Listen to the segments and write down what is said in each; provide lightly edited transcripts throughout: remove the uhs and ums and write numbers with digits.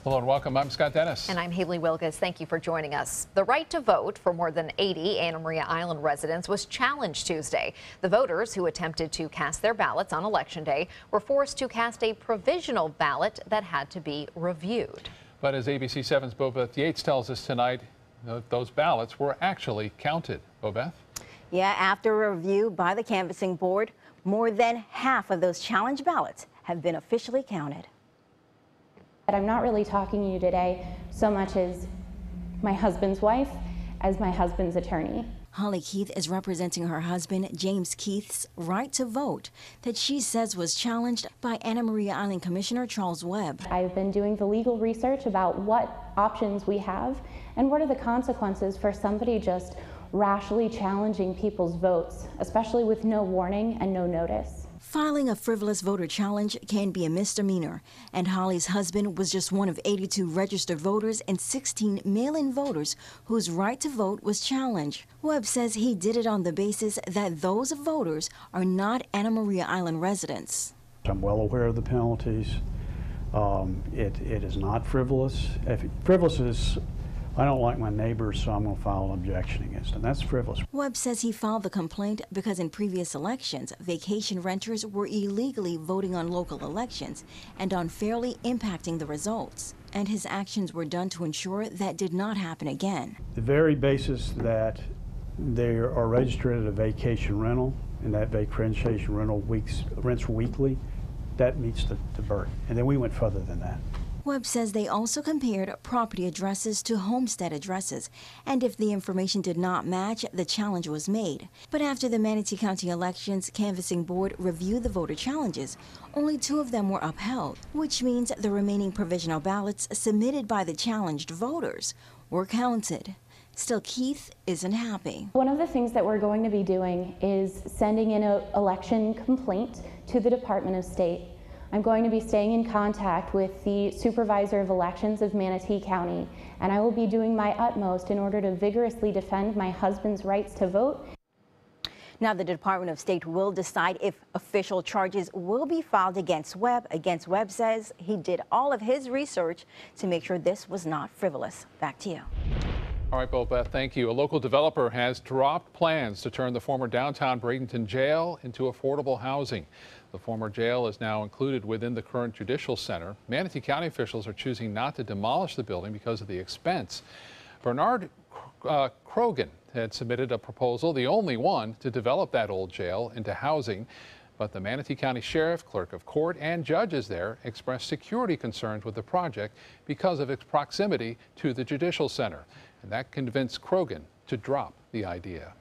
Hello and welcome. I'm Scott Dennis. And I'm Haley Wilkes. Thank you for joining us. The right to vote for more than 80 Anna Maria Island residents was challenged Tuesday. The voters who attempted to cast their ballots on Election Day were forced to cast a provisional ballot that had to be reviewed. But as ABC 7's Bobeth Yates tells us tonight, those ballots were actually counted. Bobeth? Yeah, after a review by the canvassing board, more than half of those challenge ballots have been officially counted. But I'm not really talking to you today so much as my husband's wife, as my husband's attorney. Holly Keith is representing her husband, James Keith's right to vote that she says was challenged by Anna Maria Island Commissioner Charles Webb. I've been doing the legal research about what options we have and what are the consequences for somebody just rashly challenging people's votes, especially with no warning and no notice. Filing a frivolous voter challenge can be a misdemeanor, and Holly's husband was just one of 82 registered voters and 16 mail-in voters whose right to vote was challenged. Webb says he did it on the basis that those voters are not Anna Maria Island residents. I'm well aware of the penalties. It is not frivolous. Frivolous is, I don't like my neighbors, so I'm going to file an objection against them. That's frivolous. Webb says he filed the complaint because in previous elections, vacation renters were illegally voting on local elections and unfairly impacting the results. And his actions were done to ensure that did not happen again. The very basis that they are registered at a vacation rental, and that vacation rental rents weekly, that meets the burden. And then we went further than that. Webb says they also compared property addresses to homestead addresses, and if the information did not match, the challenge was made. But after the Manatee County Elections Canvassing Board reviewed the voter challenges, only 2 of them were upheld, which means the remaining provisional ballots submitted by the challenged voters were counted. Still, Keith isn't happy. One of the things that we're going to be doing is sending in an election complaint to the Department of State. I'm going to be staying in contact with the Supervisor of Elections of Manatee County, and I will be doing my utmost in order to vigorously defend my husband's rights to vote. Now, the Department of State will decide if official charges will be filed against Webb. Webb says he did all of his research to make sure this was not frivolous. Back to you. All right, Bobeth, thank you. A local developer has dropped plans to turn the former downtown Bradenton jail into affordable housing. The former jail is now included within the current judicial center. Manatee County officials are choosing not to demolish the building because of the expense. Bernard Krogan had submitted a proposal, the only one to develop that old jail into housing. But the Manatee County Sheriff, Clerk of Court, and judges there expressed security concerns with the project because of its proximity to the judicial center. And that convinced Krogan to drop the idea.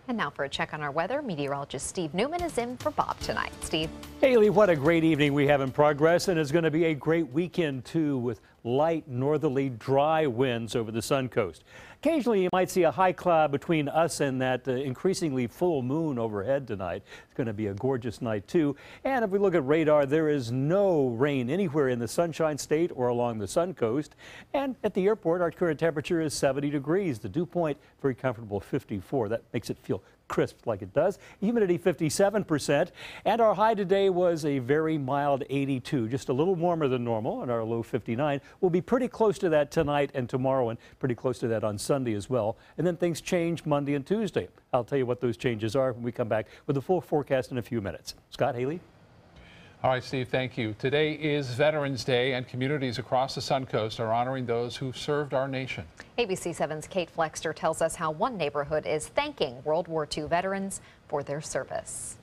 And now for a check on our weather, meteorologist Steve Newman is in for Bob tonight. Steve. Haley, what a great evening we have in progress, and it's going to be a great weekend too, with light northerly dry winds over the Sun Coast. Occasionally you might see a high cloud between us and that increasingly full moon overhead tonight. It's going to be a gorgeous night too. And if we look at radar, there is no rain anywhere in the Sunshine State or along the Sun Coast. And at the airport, our current temperature is 70 degrees. The dew point, very comfortable, 54. That makes it feel crisp like it does. Humidity 57%, and our high today was a very mild 82, just a little warmer than normal, and our low 59. We'll be pretty close to that tonight and tomorrow, and pretty close to that on Sunday as well. And then things change Monday and Tuesday. I'll tell you what those changes are when we come back with the full forecast in a few minutes. Scott, Haley? All right, Steve, thank you. Today is Veterans Day, and communities across the Sun Coast are honoring those who served our nation. ABC 7's Kate Flexter tells us how one neighborhood is thanking World War II veterans for their service.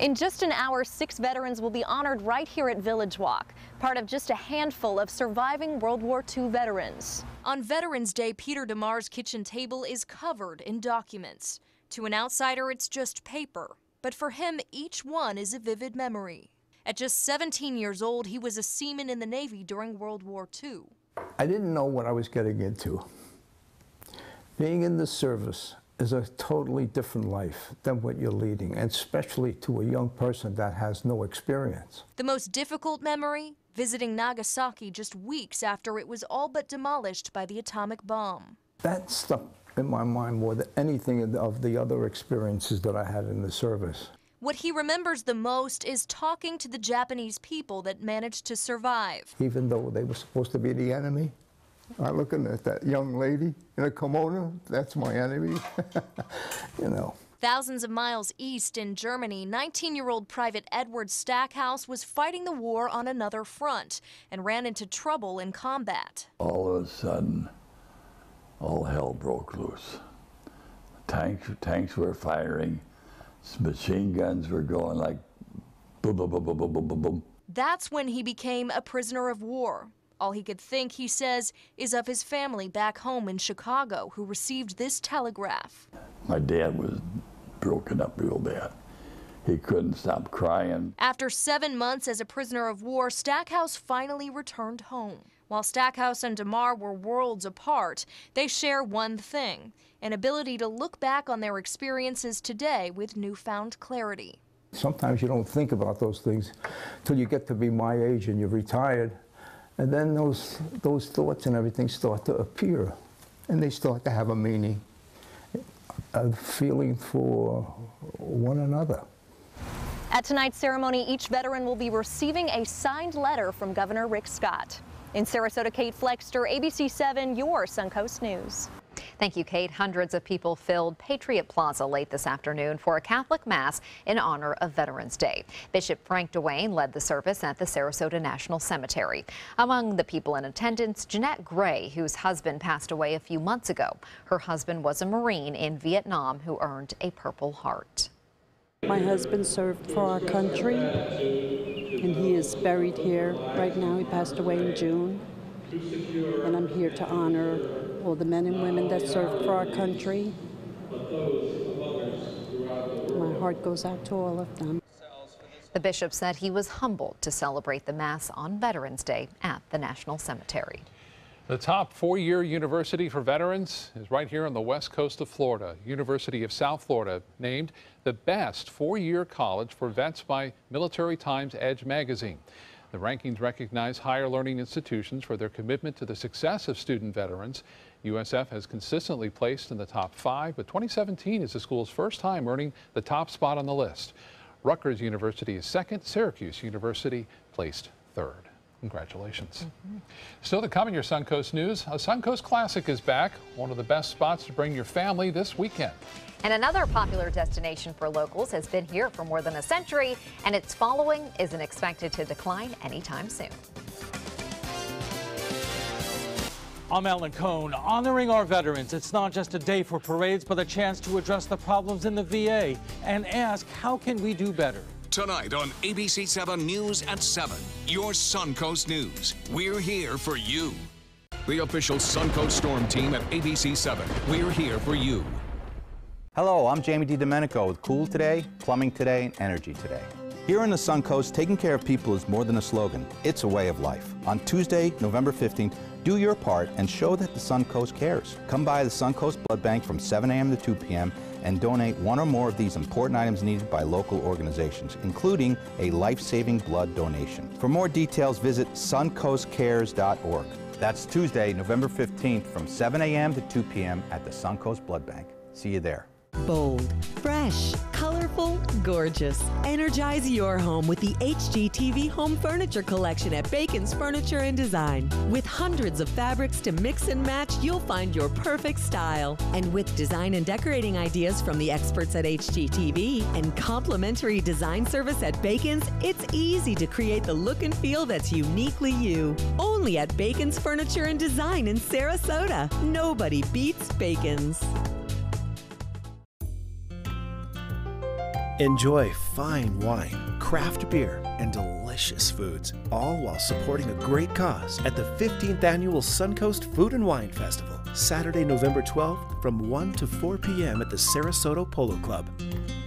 In just an hour, 6 veterans will be honored right here at Village Walk, part of just a handful of surviving World War II veterans. On Veterans Day, Peter DeMar's kitchen table is covered in documents. To an outsider, it's just paper, but for him, each one is a vivid memory. At just 17 years old, he was a seaman in the Navy during World War II. I didn't know what I was getting into. Being in the service is a totally different life than what you're leading, and especially to a young person that has no experience. The most difficult memory? Visiting Nagasaki just weeks after it was all but demolished by the atomic bomb. That stuck in my mind more than anything of the other experiences that I had in the service. What he remembers the most is talking to the Japanese people that managed to survive. Even though they were supposed to be the enemy, I'm looking at that young lady in a kimono, that's my enemy, you know. Thousands of miles east in Germany, 19-year-old Private Edward Stackhouse was fighting the war on another front and ran into trouble in combat. All of a sudden, all hell broke loose. Tanks were firing, machine guns were going like boom, boom, boom, boom, boom, boom, boom, boom. That's when he became a prisoner of war. All he could think, he says, is of his family back home in Chicago who received this telegraph. My dad was broken up real bad. He couldn't stop crying. After 7 months as a prisoner of war, Stackhouse finally returned home. While Stackhouse and DeMar were worlds apart, they share one thing, an ability to look back on their experiences today with newfound clarity. Sometimes you don't think about those things till you get to be my age and you're retired. And then those thoughts and everything start to appear, and they start to have a meaning, a feeling for one another. At tonight's ceremony, each veteran will be receiving a signed letter from Governor Rick Scott. In Sarasota, Kate Flexter, ABC 7, your Suncoast News. Thank you, Kate. Hundreds of people filled Patriot Plaza late this afternoon for a Catholic Mass in honor of Veterans Day. Bishop Frank Dwayne led the service at the Sarasota National Cemetery. Among the people in attendance, Jeanette Gray, whose husband passed away a few months ago. Her husband was a Marine in Vietnam who earned a Purple Heart. My husband served for our country, and he is buried here right now. He passed away in June, and I'm here to honor all the men and women that served for our country. My heart goes out to all of them. The bishop said he was humbled to celebrate the Mass on Veterans Day at the National Cemetery. The top four-year university for veterans is right here on the west coast of Florida. University of South Florida named the best four-year college for vets by Military Times Edge magazine. The rankings recognize higher learning institutions for their commitment to the success of student veterans. USF has consistently placed in the top 5, but 2017 is the school's first time earning the top spot on the list. Rutgers University is second. Syracuse University placed third. Congratulations. Still to come in your Suncoast News, a Suncoast Classic is back, one of the best spots to bring your family this weekend. And another popular destination for locals has been here for more than a century, and its following isn't expected to decline anytime soon. I'm Alan Cohn. Honoring our veterans, it's not just a day for parades, but a chance to address the problems in the VA and ask, how can we do better? Tonight on ABC 7 News at 7, your Suncoast News. We're here for you. The official Suncoast Storm team at ABC 7. We're here for you. Hello, I'm Jamie DiDomenico with Cool Today, Plumbing Today, and Energy Today. Here on the Suncoast, taking care of people is more than a slogan. It's a way of life. On Tuesday, November 15th, do your part and show that the Suncoast cares. Come by the Suncoast Blood Bank from 7 a.m. to 2 p.m. and donate one or more of these important items needed by local organizations, including a life-saving blood donation. For more details, visit suncoastcares.org. That's Tuesday, November 15th from 7 a.m. to 2 p.m. at the Suncoast Blood Bank. See you there. Bold, fresh, colorful, gorgeous. Energize your home with the HGTV Home Furniture Collection at Bacon's Furniture and Design. With hundreds of fabrics to mix and match, you'll find your perfect style. And with design and decorating ideas from the experts at HGTV and complimentary design service at Bacon's, it's easy to create the look and feel that's uniquely you. Only at Bacon's Furniture and Design in Sarasota. Nobody beats Bacon's. Enjoy fine wine, craft beer, and delicious foods, all while supporting a great cause at the 15th Annual Suncoast Food and Wine Festival, Saturday, November 12th from 1 to 4 p.m. at the Sarasota Polo Club.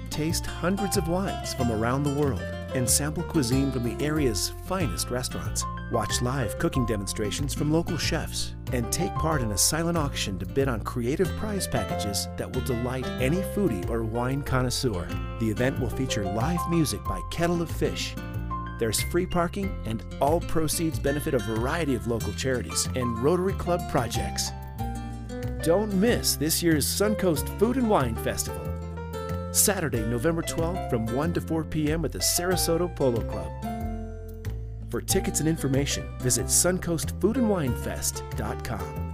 Taste hundreds of wines from around the world and sample cuisine from the area's finest restaurants. Watch live cooking demonstrations from local chefs and take part in a silent auction to bid on creative prize packages that will delight any foodie or wine connoisseur. The event will feature live music by Kettle of Fish. There's free parking, and all proceeds benefit a variety of local charities and Rotary Club projects. Don't miss this year's Suncoast Food and Wine Festival. Saturday, November 12th from 1 to 4 p.m. at the Sarasota Polo Club. For tickets and information, visit suncoastfoodandwinefest.com.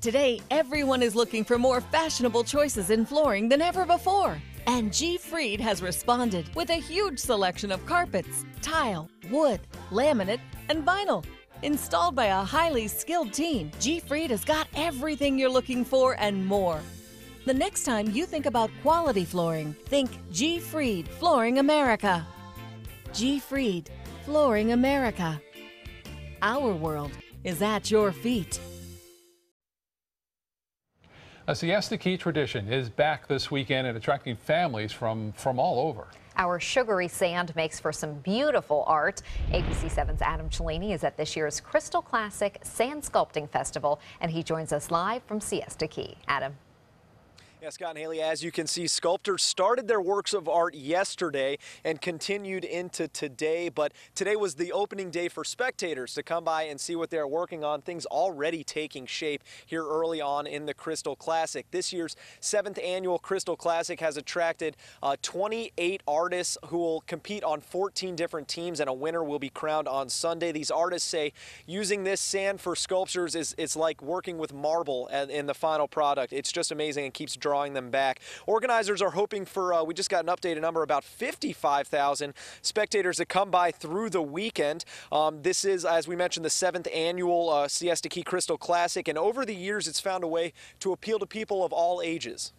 Today, everyone is looking for more fashionable choices in flooring than ever before. And G. Fried has responded with a huge selection of carpets, tile, wood, laminate, and vinyl. Installed by a highly skilled team, G. Fried has got everything you're looking for and more. The next time you think about quality flooring, think G. Fried Flooring America. G. Fried Flooring America. Our world is at your feet. A Siesta Key tradition is back this weekend and attracting families from all over. Our sugary sand makes for some beautiful art. ABC7's Adam Cellini is at this year's Crystal Classic Sand Sculpting Festival, and he joins us live from Siesta Key. Adam. Yeah, Scott and Haley, as you can see, sculptors started their works of art yesterday and continued into today. But today was the opening day for spectators to come by and see what they're working on. Things already taking shape here early on in the Crystal Classic. This year's 7th annual Crystal Classic has attracted 28 artists who will compete on 14 different teams, and a winner will be crowned on Sunday. These artists say using this sand for sculptures it's like working with marble in the final product. It's just amazing and keeps drawing them back. Organizers are hoping for, we just got an updated number, about 55,000 spectators to come by through the weekend. This is, as we mentioned, the 7th annual Siesta Key Crystal Classic, and over the years it's found a way to appeal to people of all ages.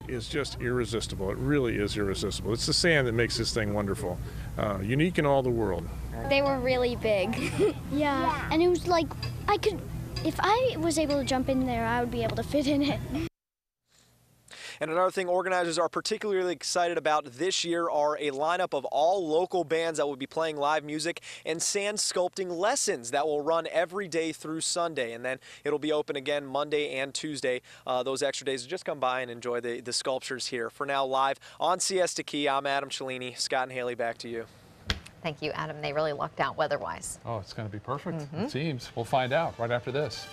It's just irresistible. It really is irresistible. It's the sand that makes this thing wonderful, unique in all the world. They were really big. Yeah, and it was like, if I was able to jump in there, I would be able to fit in it. And another thing organizers are particularly excited about this year are a lineup of all local bands that will be playing live music and sand sculpting lessons that will run every day through Sunday. And then it'll be open again Monday and Tuesday, those extra days. Just come by and enjoy the sculptures here. For now, live on Siesta Key, I'm Adam Cellini. Scott and Haley, back to you. Thank you, Adam. They really lucked out weather-wise. Oh, it's going to be perfect, it seems. We'll find out right after this.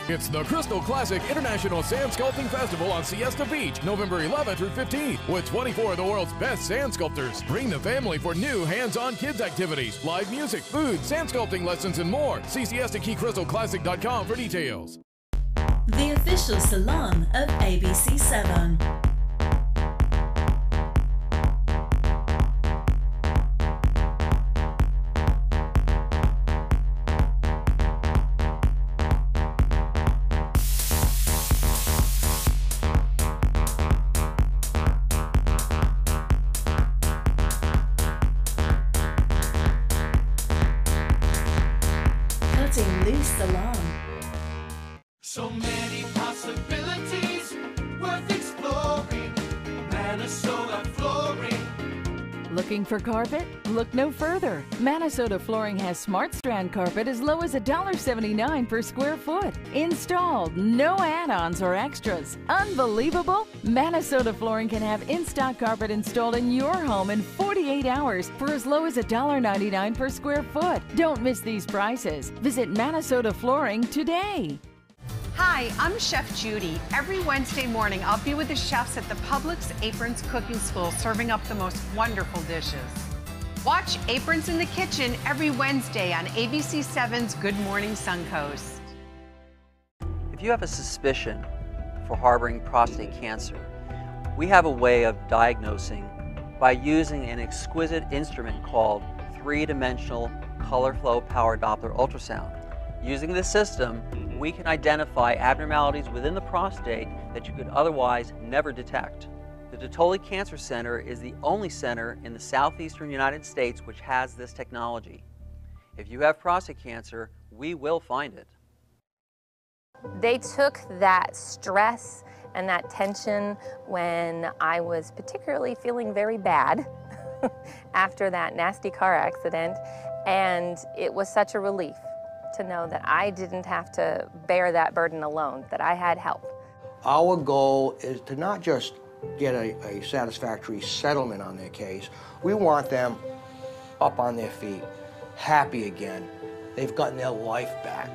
It's the Crystal Classic International Sand Sculpting Festival on Siesta Beach, November 11th through 15th, with 24 of the world's best sand sculptors. Bring the family for new hands-on kids activities, live music, food, sand sculpting lessons, and more. See SiestaKeyCrystalClassic.com for details. The official salon of ABC7. So many possibilities worth exploring. Manasota Flooring. Looking for carpet? Look no further. Manasota Flooring has Smart Strand carpet as low as $1.79 per square foot. Installed, no add-ons or extras. Unbelievable? Manasota Flooring can have in-stock carpet installed in your home in 48 hours for as low as $1.99 per square foot. Don't miss these prices. Visit Manasota Flooring today. Hi, I'm Chef Judy. Every Wednesday morning, I'll be with the chefs at the Publix Aprons Cooking School serving up the most wonderful dishes. Watch Aprons in the Kitchen every Wednesday on ABC7's Good Morning Suncoast. If you have a suspicion for harboring prostate cancer, we have a way of diagnosing by using an exquisite instrument called three-dimensional color flow power Doppler ultrasound. Using this system, we can identify abnormalities within the prostate that you could otherwise never detect. The Dottoli Cancer Center is the only center in the southeastern United States which has this technology. If you have prostate cancer, we will find it. They took that stress and that tension when I was particularly feeling very bad after that nasty car accident, and it was such a relief to know that I didn't have to bear that burden alone, that I had help. Our goal is to not just get a satisfactory settlement on their case. We want them up on their feet, happy again. They've gotten their life back.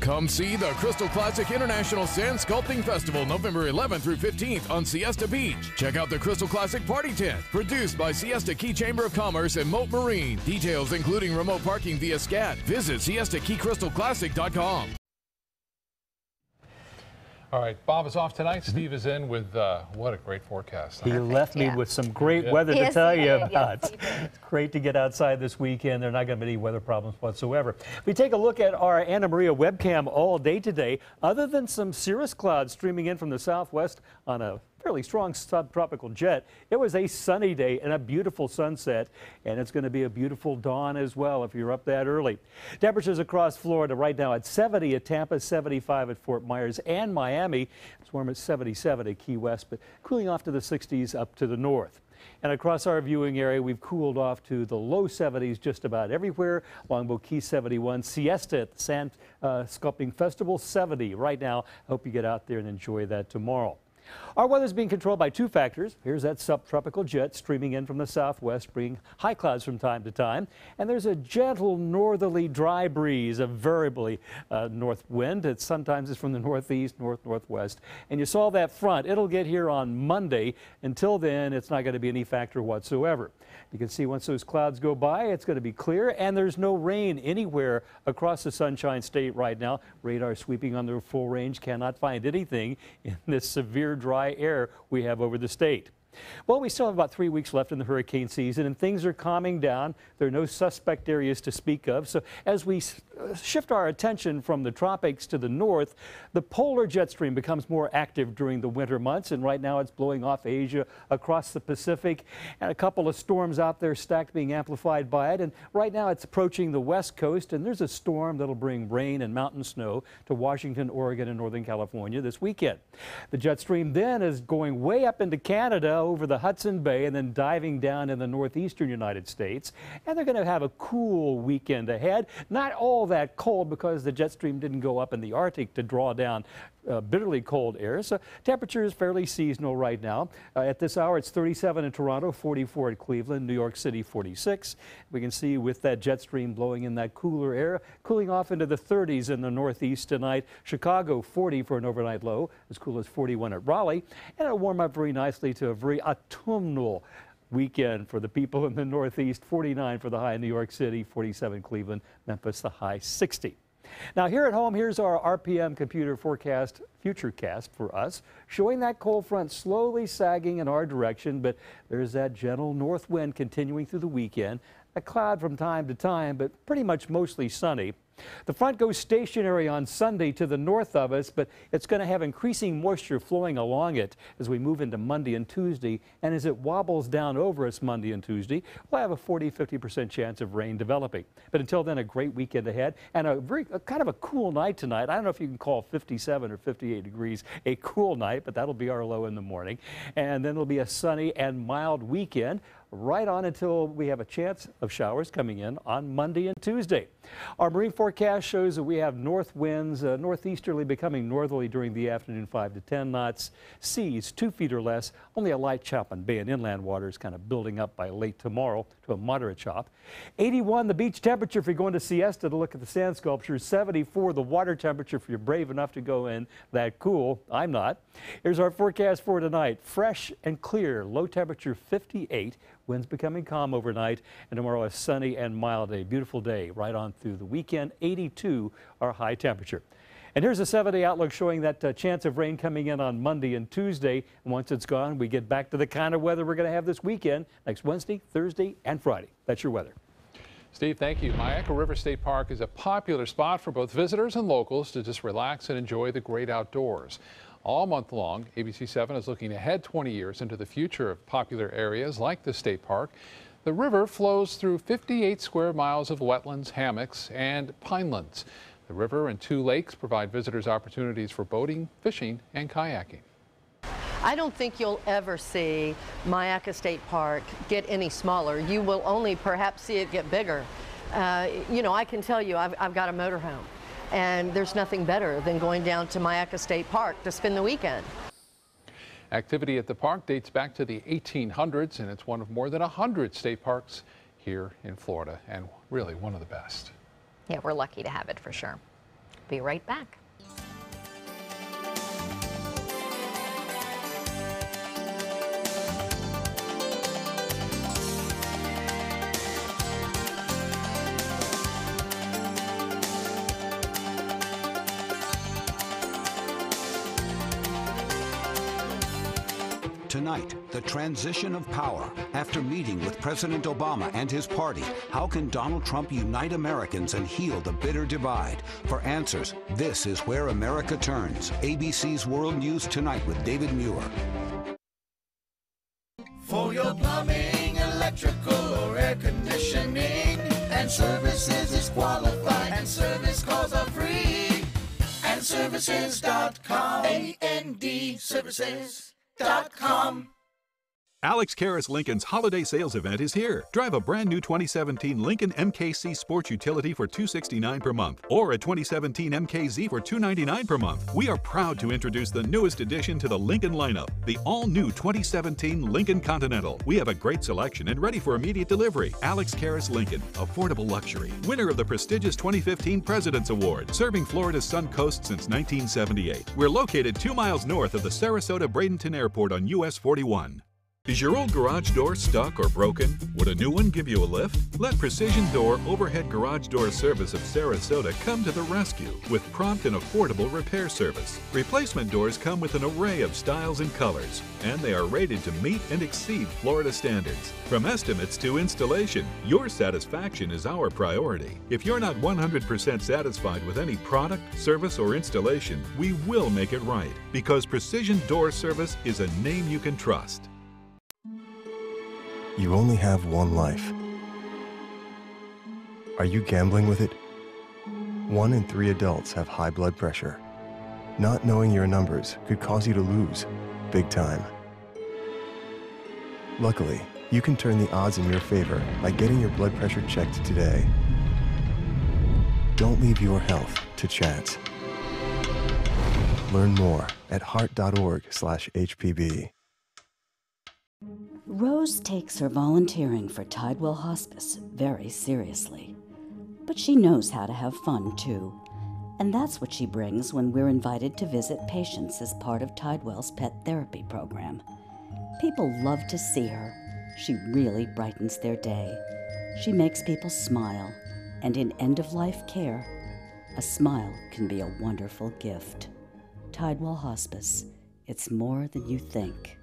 Come see the Crystal Classic International Sand Sculpting Festival November 11th through 15th on Siesta Beach. Check out the Crystal Classic Party Tent, produced by Siesta Key Chamber of Commerce and Moat Marine. Details including remote parking via SCAT. Visit SiestaKeyCrystalClassic.com. All right, Bob is off tonight. Steve is in with what a great forecast. He left me with some great weather to tell you about. It's great to get outside this weekend. There are not going to be any weather problems whatsoever. We take a look at our Anna Maria webcam all day today. Other than some cirrus clouds streaming in from the southwest on a fairly strong subtropical jet, it was a sunny day and a beautiful sunset, and it's going to be a beautiful dawn as well if you're up that early. Temperatures across Florida right now at 70 at Tampa, 75 at Fort Myers and Miami. It's warm at 77 at Key West, but cooling off to the 60s up to the north. And across our viewing area, we've cooled off to the low 70s just about everywhere. Longboat Key 71, Siesta at the Sand Sculpting Festival 70 right now. I hope you get out there and enjoy that tomorrow. Our weather is being controlled by two factors. Here's that subtropical jet streaming in from the southwest, bringing high clouds from time to time. And there's a gentle northerly dry breeze, a variably north wind. Sometimes it's from the northeast, northwest. And you saw that front. It'll get here on Monday. Until then, it's not going to be any factor whatsoever. You can see once those clouds go by, it's going to be clear, and there's no rain anywhere across the Sunshine State right now. Radar sweeping on the full range cannot find anything in this severe dry air we have over the state. Well, we still have about 3 weeks left in the hurricane season, and things are calming down. There are no suspect areas to speak of. So as we shift our attention from the tropics to the north, the polar jet stream becomes more active during the winter months, and right now it's blowing off Asia across the Pacific, and a couple of storms out there stacked being amplified by it. And right now it's approaching the west coast, and there's a storm that'll bring rain and mountain snow to Washington, Oregon, and Northern California this weekend. The jet stream then is going way up into Canada, over the Hudson Bay, and then diving down in the northeastern United States. And they're going to have a cool weekend ahead. Not all that cold because the jet stream didn't go up in the Arctic to draw down bitterly cold air. So temperature is fairly seasonal right now. At this hour, it's 37 in Toronto, 44 at Cleveland, New York City, 46. We can see with that jet stream blowing in that cooler air, cooling off into the 30s in the northeast tonight. Chicago, 40 for an overnight low, as cool as 41 at Raleigh. And it'll warm up very nicely to a very autumnal weekend for the people in the northeast. 49 for the high in New York City, 47 Cleveland, Memphis, the high 60. Now here at home, here's our RPM computer forecast, futurecast for us, showing that cold front slowly sagging in our direction, but there's that gentle north wind continuing through the weekend. A cloud from time to time, but pretty much mostly sunny. The front goes stationary on Sunday to the north of us, but it's going to have increasing moisture flowing along it as we move into Monday and Tuesday. And as it wobbles down over us Monday and Tuesday, we'll have a 40–50% chance of rain developing. But until then, a great weekend ahead and a kind of a cool night tonight. I don't know if you can call 57 or 58 degrees a cool night, but that'll be our low in the morning. And then it'll be a sunny and mild weekend right on until we have a chance of showers coming in on Monday and Tuesday. Our marine forecast shows that we have north winds, northeasterly becoming northerly during the afternoon, 5 to 10 knots. Seas 2 feet or less. Only a light chop on bay and inland waters kind of building up by late tomorrow to a moderate chop. 81 the beach temperature if you're going to Siesta to look at the sand sculptures. 74 the water temperature if you're brave enough to go in that cool. I'm not. Here's our forecast for tonight. Fresh and clear. Low temperature 58. Winds becoming calm overnight, and tomorrow a sunny and mild day. Beautiful day right on through the weekend. 82 our high temperature. And here's a 7-day outlook showing that chance of rain coming in on Monday and Tuesday. And once it's gone, we get back to the kind of weather we're going to have this weekend, next Wednesday, Thursday, and Friday. That's your weather. Steve, thank you. Myakka River State Park is a popular spot for both visitors and locals to just relax and enjoy the great outdoors. All month long, ABC7 is looking ahead 20 years into the future of popular areas like the state park. The river flows through 58 square miles of wetlands, hammocks, and pinelands. The river and 2 lakes provide visitors opportunities for boating, fishing, and kayaking. I don't think you'll ever see Myakka State Park get any smaller. You will only perhaps see it get bigger. You know, I can tell you I've got a motorhome. And there's nothing better than going down to Myakka State Park to spend the weekend. Activity at the park dates back to the 1800s, and it's one of more than 100 state parks here in Florida, and really one of the best. Yeah, we're lucky to have it for sure. Be right back. Tonight, the transition of power. After meeting with President Obama and his party, how can Donald Trump unite Americans and heal the bitter divide? For answers, this is Where America Turns. ABC's World News Tonight with David Muir. For your plumbing, electrical, or air conditioning, and services is qualified, and service calls are free. And services.com. AND services.com. Alex Karras Lincoln's holiday sales event is here. Drive a brand new 2017 Lincoln MKC Sports Utility for $269 per month, or a 2017 MKZ for $299 per month. We are proud to introduce the newest addition to the Lincoln lineup, the all-new 2017 Lincoln Continental. We have a great selection and ready for immediate delivery. Alex Karras Lincoln, affordable luxury. Winner of the prestigious 2015 President's Award, serving Florida's Sun Coast since 1978. We're located 2 miles north of the Sarasota-Bradenton Airport on US 41. Is your old garage door stuck or broken? Would a new one give you a lift? Let Precision Door Overhead Garage Door Service of Sarasota come to the rescue with prompt and affordable repair service. Replacement doors come with an array of styles and colors, and they are rated to meet and exceed Florida standards. From estimates to installation, your satisfaction is our priority. If you're not 100% satisfied with any product, service, or installation, we will make it right, because Precision Door Service is a name you can trust. You only have one life. Are you gambling with it? 1 in 3 adults have high blood pressure. Not knowing your numbers could cause you to lose, big time. Luckily, you can turn the odds in your favor by getting your blood pressure checked today. Don't leave your health to chance. Learn more at heart.org/HPB. Rose takes her volunteering for Tidewell Hospice very seriously. But she knows how to have fun, too. And that's what she brings when we're invited to visit patients as part of Tidewell's pet therapy program. People love to see her. She really brightens their day. She makes people smile. And in end-of-life care, a smile can be a wonderful gift. Tidewell Hospice. It's more than you think.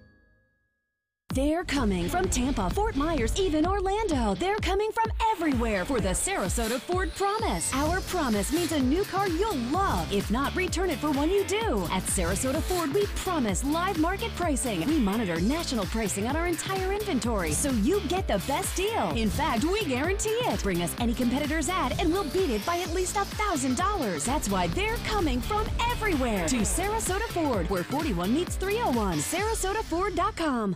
They're coming from Tampa, Fort Myers, even Orlando. They're coming from everywhere for the Sarasota Ford Promise. Our promise means a new car you'll love. If not, return it for one you do. At Sarasota Ford, we promise live market pricing. We monitor national pricing on our entire inventory, so you get the best deal. In fact, we guarantee it. Bring us any competitor's ad, and we'll beat it by at least $1,000. That's why they're coming from everywhere to Sarasota Ford, where 41 meets 301. SarasotaFord.com.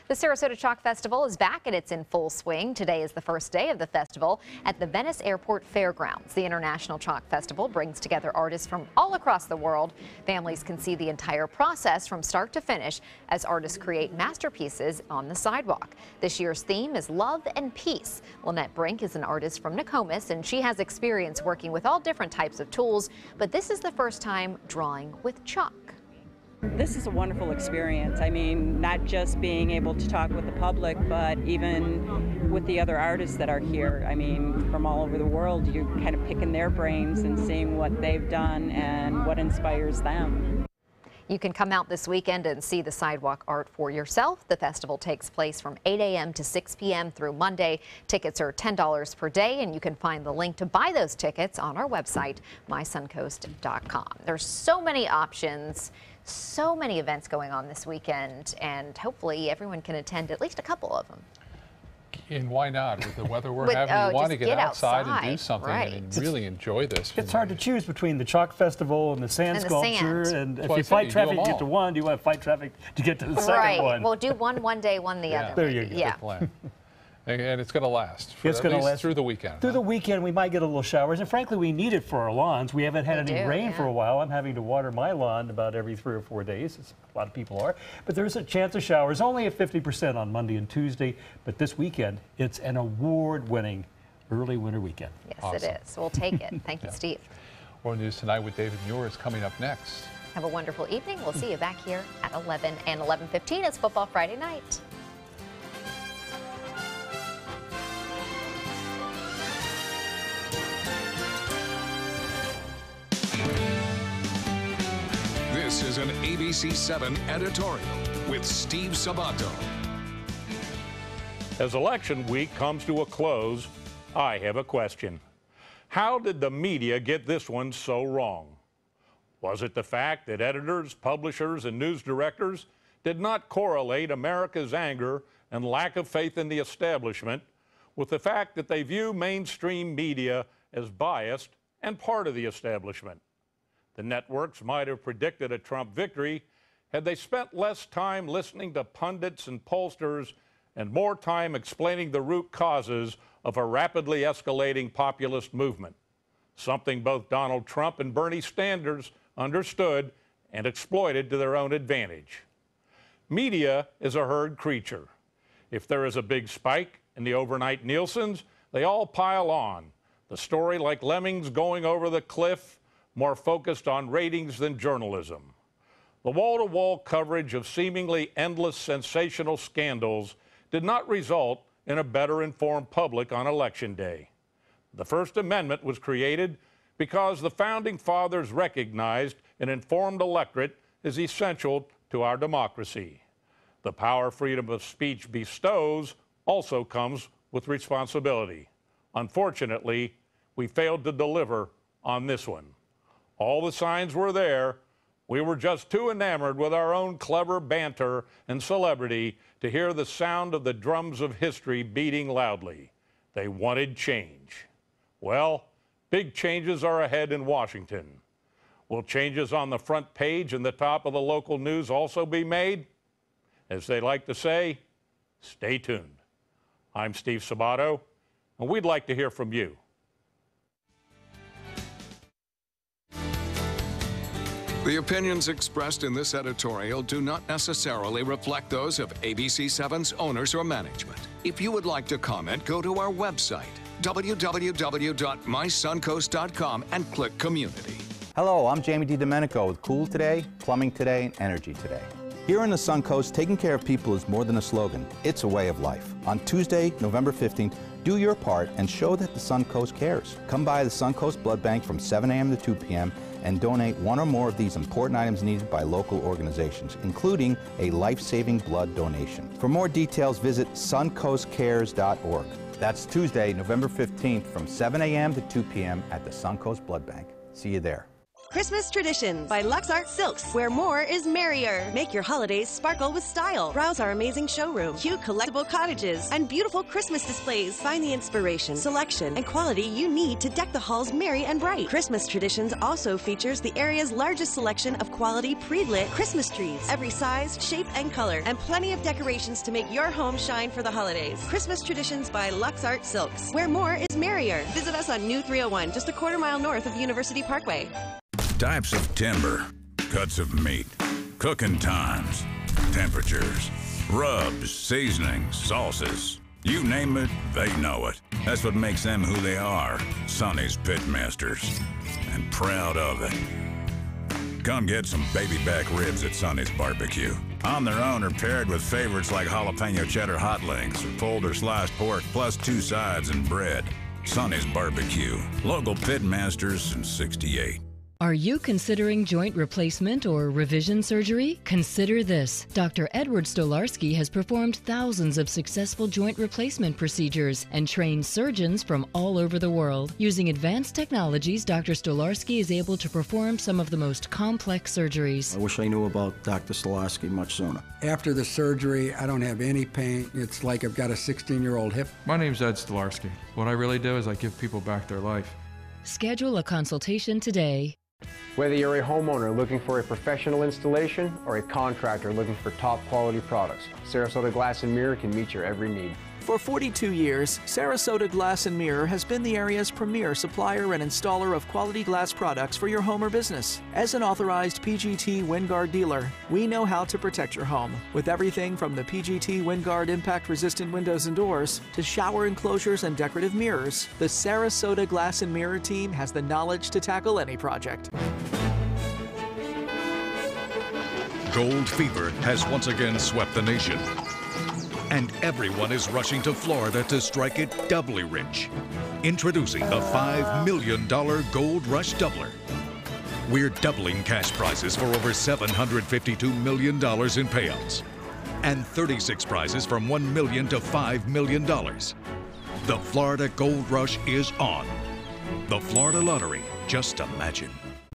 The Sarasota Chalk Festival is back and it's in full swing. Today is the first day of the festival at the Venice Airport Fairgrounds. The International Chalk Festival brings together artists from all across the world. Families can see the entire process from start to finish as artists create masterpieces on the sidewalk. This year's theme is love and peace. Lynette Brink is an artist from Nokomis, and she has experience working with all different types of tools, but this is the first time drawing with chalk. This is a wonderful experience. I mean, not just being able to talk with the public, but even with the other artists that are here. I mean, from all over the world, you're kind of picking their brains and seeing what they've done and what inspires them. You can come out this weekend and see the sidewalk art for yourself. The festival takes place from 8 a.m. to 6 p.m. through Monday. Tickets are $10 per day, and you can find the link to buy those tickets on our website, mysuncoast.com. There's so many options, so many events going on this weekend, and hopefully everyone can attend at least a couple of them. And why not? With the weather we're having, you want to get outside and do something and really enjoy this. It's hard to choose between the Chalk Festival and the sand sculpture. And if you fight traffic to get to one, do you want to fight traffic to get to the second one? We'll do one day, one the other. There you go. Yeah. Good plan. And it's going to last. It's going to last through the weekend. Through the weekend, we might get a little showers, and frankly, we need it for our lawns. We haven't had any rain for a while. I'm having to water my lawn about every 3 or 4 days, as a lot of people are. But there's a chance of showers, only at 50% on Monday and Tuesday. But this weekend, it's an award-winning early winter weekend. Yes, Awesome. it is. We'll take it. Thank you, Steve. More news tonight with David Muir is coming up next. Have a wonderful evening. We'll see you back here at 11 and 11:15. It's Football Friday night. This is an ABC7 editorial with Steve Sabato. As election week comes to a close, I have a question. How did the media get this one so wrong? Was it the fact that editors, publishers, and news directors did not correlate America's anger and lack of faith in the establishment with the fact that they view mainstream media as biased and part of the establishment? The networks might have predicted a Trump victory had they spent less time listening to pundits and pollsters and more time explaining the root causes of a rapidly escalating populist movement, something both Donald Trump and Bernie Sanders understood and exploited to their own advantage. Media is a herd creature. If there is a big spike in the overnight Nielsen's, they all pile on. The story, like lemmings going over the cliff, more focused on ratings than journalism. The wall-to-wall coverage of seemingly endless sensational scandals did not result in a better informed public on Election Day. The First Amendment was created because the Founding Fathers recognized an informed electorate is essential to our democracy. The power freedom of speech bestows also comes with responsibility. Unfortunately, we failed to deliver on this one. All the signs were there. We were just too enamored with our own clever banter and celebrity to hear the sound of the drums of history beating loudly. They wanted change. Well, big changes are ahead in Washington. Will changes on the front page and the top of the local news also be made? As they like to say, stay tuned. I'm Steve Sabato, and we'd like to hear from you. The opinions expressed in this editorial do not necessarily reflect those of ABC7's owners or management. If you would like to comment, go to our website, www.mysuncoast.com, and click Community. Hello, I'm Jamie DiDomenico with Cool Today, Plumbing Today, and Energy Today. Here on the Suncoast, taking care of people is more than a slogan. It's a way of life. On Tuesday, November 15th, do your part and show that the Suncoast cares. Come by the Suncoast Blood Bank from 7 a.m. to 2 p.m. and donate one or more of these important items needed by local organizations, including a life-saving blood donation. For more details, visit suncoastcares.org. That's Tuesday, November 15th from 7 a.m. to 2 p.m. at the Suncoast Blood Bank. See you there. Christmas Traditions by Lux Art Silks, where more is merrier. Make your holidays sparkle with style. Browse our amazing showroom, cute collectible cottages, and beautiful Christmas displays. Find the inspiration, selection, and quality you need to deck the halls merry and bright. Christmas Traditions also features the area's largest selection of quality pre-lit Christmas trees, every size, shape, and color, and plenty of decorations to make your home shine for the holidays. Christmas Traditions by Lux Art Silks, where more is merrier. Visit us on New 301, just a quarter-mile north of University Parkway. Types of timber, cuts of meat, cooking times, temperatures, rubs, seasonings, sauces. You name it, they know it. That's what makes them who they are, Sonny's Pitmasters. And proud of it. Come get some baby back ribs at Sonny's Barbecue. On their own or paired with favorites like jalapeno cheddar hot links or pulled or sliced pork plus 2 sides and bread. Sonny's Barbecue. Local Pitmasters since '68. Are you considering joint replacement or revision surgery? Consider this. Dr. Edward Stolarski has performed thousands of successful joint replacement procedures and trained surgeons from all over the world. Using advanced technologies, Dr. Stolarski is able to perform some of the most complex surgeries. I wish I knew about Dr. Stolarski much sooner. After the surgery, I don't have any pain. It's like I've got a 16-year-old hip. My name's Ed Stolarski. What I really do is I give people back their life. Schedule a consultation today. Whether you're a homeowner looking for a professional installation or a contractor looking for top quality products, Sarasota Glass and Mirror can meet your every need. For 42 years, Sarasota Glass and Mirror has been the area's premier supplier and installer of quality glass products for your home or business. As an authorized PGT WinGuard dealer, we know how to protect your home with everything from the PGT WinGuard impact-resistant windows and doors to shower enclosures and decorative mirrors. The Sarasota Glass and Mirror team has the knowledge to tackle any project. Gold fever has once again swept the nation. And everyone is rushing to Florida to strike it doubly rich. Introducing the $5 million Gold Rush Doubler. We're doubling cash prizes for over $752 million in payouts. And 36 prizes from $1 million to $5 million. The Florida Gold Rush is on. The Florida Lottery, just imagine.